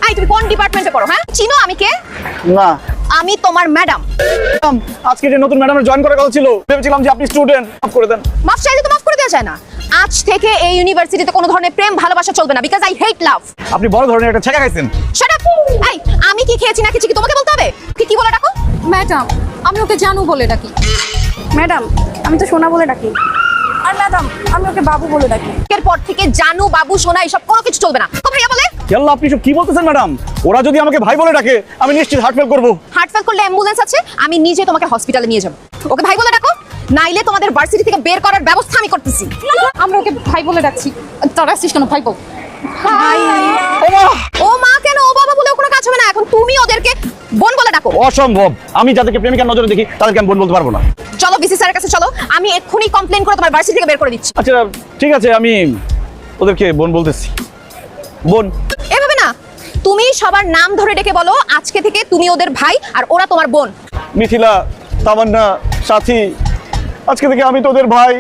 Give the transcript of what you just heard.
High, তুমি কোন ডিপার্টমেন্টে পড়ো? হ্যাঁ, চিনো আমি কে? না আমি তোমার ম্যাডাম। ম্যাডাম, আজকে যে নতুন ম্যাডামের জয়েন করার কথা ছিল, ভেবেছিলাম যে আপনি স্টুডেন্ট, মাফ করে দেন। মাফ চাইলে তো মাফ করে দেওয়া যায় না। আজ থেকে এই ইউনিভার্সিটিতে কোনো ধরনের প্রেম ভালোবাসা চলবে না, বিকজ আই হেট লাভ। আপনি বড় ধরনের একটা ছেঁকা খাইছেন। Shut up. এই, আমি কি খেয়েছি না কিছু কি তোমাকে বলতে হবে? কি বলে ডাকো? ম্যাডাম, আমি ওকে জানু বলে ডাকি। ম্যাডাম, আমি তো সোনা বলে ডাকি। আর ম্যাডাম, আমি ওকে বাবু বলে ডাকি। এরপর থেকে জানু, বাবু, সোনা এসব কোনো কিছু চলবে না। তো ভাইয়া বলে আল্লাহ, আপনি সব কি বলতেছেন ম্যাডাম? ওরা যদি আমাকে ভাই বলে ডাকে, আমি নিশ্চিত হার্ট ফেল করবো। হার্ট ফেল করলে অ্যাম্বুলেন্স আছে, আমি নিজে তোমাকে হসপিটালে নিয়ে যাব। ওকে ভাই বলে ডাকো, নাইলে তোমাদের ভার্সিটি থেকে বের করার ব্যবস্থা আমি করতেছি। আমরা ওকে ভাই বলে ডাকছি। তারা আসছিস কেন ভাই বল? ও মা কেন, ও বাবা বলে কোনো কাজ হবে না। এখন তুমি ওদেরকে বোন বলে ডাকো। অসম্ভব, আমি যাদেরকে প্রেমিকার নজরে দেখি তাদেরকে আমি বোন বলতে পারবো না। চলো বিসি স্যারের কাছে চলো, আমি এক্ষুনি কমপ্লেন করে তোমার ভার্সিটি থেকে বের করে দিচ্ছি। আচ্ছা ঠিক আছে, আমি ওদেরকে বোন বলতেছি। বোন। এভাবে না, তুমি সবার নাম ধরে ডেকে বলো আজকে থেকে তুমি ওদের ভাই আর ওরা তোমার বোন। মিথিলা, তামান্না, সাথী, আজকে থেকে আমি তোদের ভাই।